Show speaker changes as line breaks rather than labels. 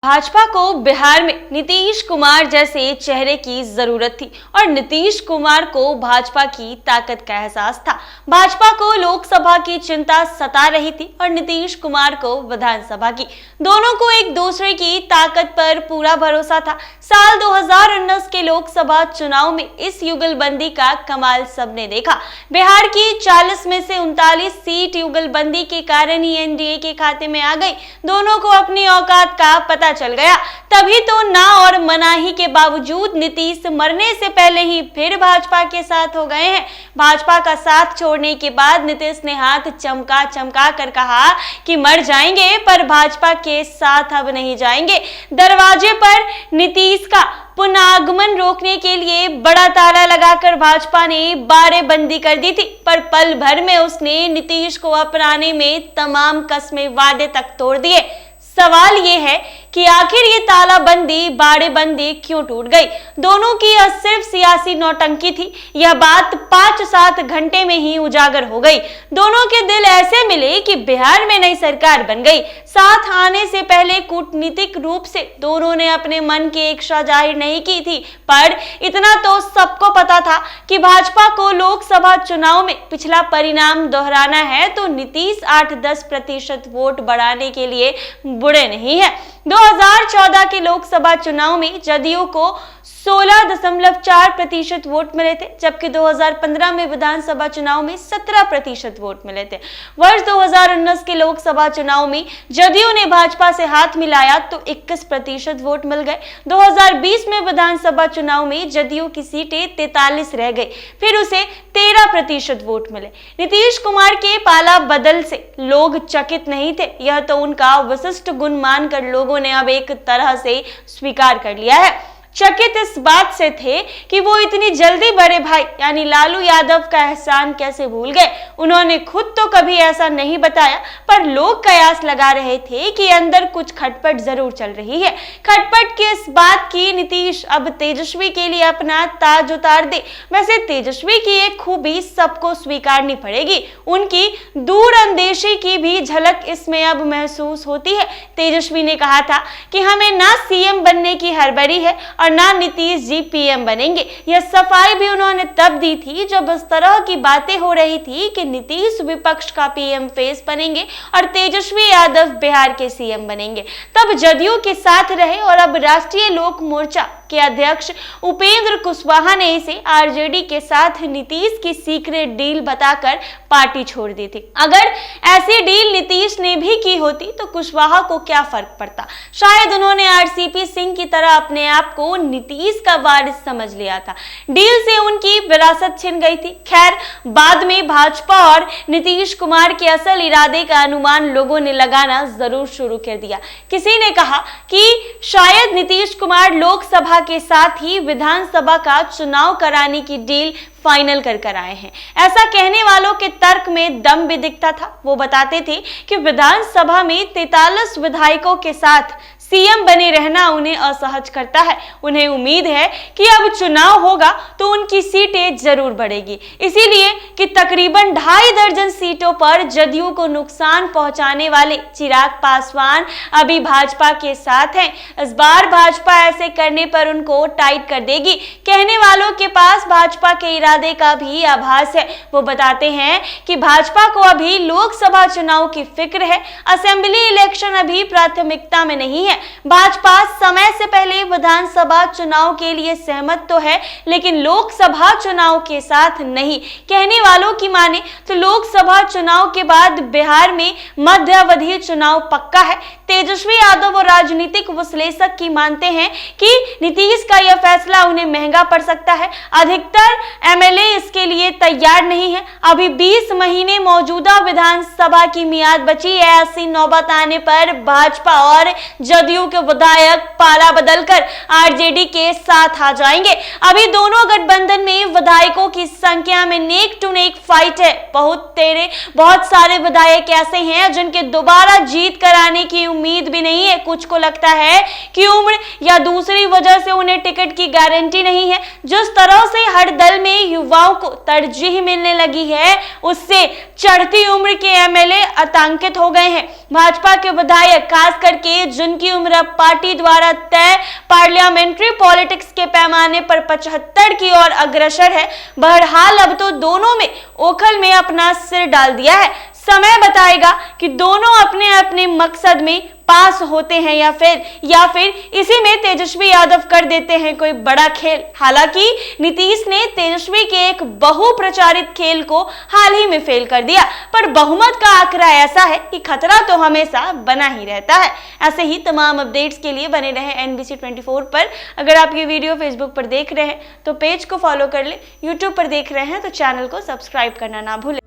भाजपा को बिहार में नीतीश कुमार जैसे चेहरे की जरूरत थी और नीतीश कुमार को भाजपा की ताकत का एहसास था। भाजपा को लोकसभा की चिंता सता रही थी और नीतीश कुमार को विधानसभा की। दोनों को एक दूसरे की ताकत पर पूरा भरोसा था। साल 2019 के लोकसभा चुनाव में इस युगलबंदी का कमाल सबने देखा। बिहार की 40 में से 39 सीट युगलबंदी के कारण ही एनडीए के खाते में आ गई। दोनों को अपनी औकात का पता चल गया, तभी तो ना और मनाही के बावजूद नीतीश मरने से पहले ही फिर भाजपा के साथ हो गए हैं। भाजपा का साथ छोड़ने के बाद नीतीश ने हाथ चमका चमका कर कहा कि मर जाएंगे पर भाजपा के साथ अब नहीं जाएंगे। दरवाजे पर नीतीश का पुनरागमन रोकने के लिए बड़ा ताला लगाकर भाजपा ने बारेबंदी कर दी थी, पर पल भर में उसने नीतीश को अपनाने में तमाम कस्में वादे तक तोड़ दिए। सवाल ये है कि आखिर ये तालाबंदी बाड़ेबंदी क्यों टूट गई। दोनों की यह सिर्फ सियासी नौटंकी थी। यह बात 5-7 घंटे में ही उजागर हो गई। दोनों के दिल ऐसे मिले कि बिहार में नई सरकार बन गई। साथ आने से पहले कूटनीतिक रूप से दोनों ने अपने मन की इच्छा जाहिर नहीं की थी, पर इतना तो सबको पता था कि भाजपा को लोकसभा चुनाव में पिछला परिणाम दोहराना है तो नीतीश 8-10% वोट बढ़ाने के लिए बुरे नहीं है। 2014 के लोकसभा चुनाव में जदयू को 16.4% वोट मिले थे, जबकि 2015 में विधानसभा चुनाव में 17% वोट मिले थे। वर्ष 2019 के लोकसभा चुनाव में जदयू ने भाजपा से हाथ मिलाया तो 21% वोट मिल गए। 2020 में विधानसभा चुनाव में जदयू की सीटें 43 रह गई, फिर उसे 13% वोट मिले। नीतीश कुमार के पाला बदल से लोग चकित नहीं थे, यह तो उनका विशिष्ट गुण मानकर लोगों ने अब एक तरह से स्वीकार कर लिया है। चकित इस बात से थे कि वो इतनी जल्दी बड़े भाई यानी लालू यादव का एहसान कैसे भूल गए। उन्होंने खुद तो कभी ऐसा नहीं बताया, पर लोग कयास लगा रहे थे कि अंदर कुछ खटपट जरूर चल रही है। खटपट की इस बात की नीतीश अब तेजस्वी के लिए अपना ताज उतार दे। वैसे तेजस्वी की एक खूबी सबको स्वीकारनी पड़ेगी, उनकी दूरअंदेशी की भी झलक इसमें अब महसूस होती है। तेजस्वी ने कहा था कि हमें ना सीएम बनने की हड़बड़ी है और ना नीतीश जी पीएम बनेंगे। यह सफाई भी उन्होंने तब दी थी जब इस तरह की बातें हो रही थी कि नीतीश विपक्ष का पीएम फेस बनेंगे और तेजस्वी यादव बिहार के सीएम बनेंगे। तब जदयू के साथ रहे और अब राष्ट्रीय लोक मोर्चा के अध्यक्ष उपेंद्र कुशवाहा ने इसे आरजेडी के साथ नीतीश की सीक्रेट डील बताकर पार्टी छोड़ दी थी। अगर ऐसी डील नीतीश ने भी की होती तो कुशवाहा को क्या फर्क पड़ता। शायद उन्होंने आरसीपी सिंह की तरह अपने आप को नीतीश का वारिस समझ लिया था। डील से उनकी विरासत छिन गई थी। खैर, बाद में भाजपा और नीतीश कुमार के असल इरादे का अनुमान लोगों ने लगाना जरूर शुरू कर दिया। किसी ने कहा कि शायद नीतीश कुमार लोकसभा के साथ ही विधानसभा का चुनाव कराने की डील फाइनल कर आए हैं। ऐसा कहने वालों के तर्क में दम भी दिखता था। वो बताते थे कि विधानसभा में 43 विधायकों के साथ सीएम बने रहना उन्हें असहज करता है। उन्हें उम्मीद है कि अब चुनाव होगा तो उनकी सीटें जरूर बढ़ेगी, इसीलिए कि तकरीबन 2.5 दर्जन सीटों पर जदयू को नुकसान पहुंचाने वाले चिराग पासवान अभी भाजपा के साथ हैं। इस बार भाजपा ऐसे करने पर उनको टाइट कर देगी। कहने वालों के पास भाजपा के इरादे का भी आभास है। वो बताते हैं कि भाजपा को अभी लोकसभा चुनाव की फिक्र है, असेंबली इलेक्शन अभी प्राथमिकता में नहीं है। भाजपा समय से पहले विधानसभा चुनाव के लिए सहमत तो है, लेकिन लोकसभा चुनाव के साथ नहीं। कहने वालों की माने तो लोकसभा चुनाव के बाद बिहार में मध्यावधि चुनाव पक्का है। तेजस्वी यादव और राजनीतिक विश्लेषक की मानते हैं कि नीतीश का यह फैसला उन्हें महंगा पड़ सकता है। अधिकतर एमएलए इसके लिए तैयार नहीं है। अभी 20 महीने मौजूदा विधानसभा की मियाद बची है। ऐसी नौबत आने पर भाजपा और जदयू के विधायक पाला बदलकर आरजेडी के साथ आ जाएंगे। अभी दोनों गठबंधन में विधायकों की संख्या में नेक टू नेक फाइट है। बहुत सारे विधायक ऐसे हैं जिनके दोबारा जीत कराने की उम्मीद भी नहीं है। कुछ को लगता है कि उम्र या दूसरी वजह से उन्हें टिकट की गारंटी नहीं है। जिस तरह से हर दल में युवाओं को तरजीह मिलने लगी है, उससे चढ़ती उम्र के एमएलए आतंकित हो गए हैं। भाजपा के विधायक खास करके जिनकी उम्र अब पार्टी द्वारा तय पार्लियामेंट्री पॉलिटिक्स के पैमाने पर 75 की ओर अग्रसर है। बहरहाल अब तो दोनों में ओखल में अपना सिर डाल दिया है। समय बताएगा कि दोनों अपने अपने मकसद में पास होते हैं या फिर इसी में तेजस्वी यादव कर देते हैं कोई बड़ा खेल। हालांकि नीतीश ने तेजस्वी के एक बहुप्रचारित खेल को हाल ही में फेल कर दिया, पर बहुमत का आंकड़ा ऐसा है कि खतरा तो हमेशा बना ही रहता है। ऐसे ही तमाम अपडेट्स के लिए बने रहे NBC 24 पर। अगर आप ये वीडियो फेसबुक पर देख रहे हैं तो पेज को फॉलो कर ले, यूट्यूब पर देख रहे हैं तो चैनल को सब्सक्राइब करना ना भूलें।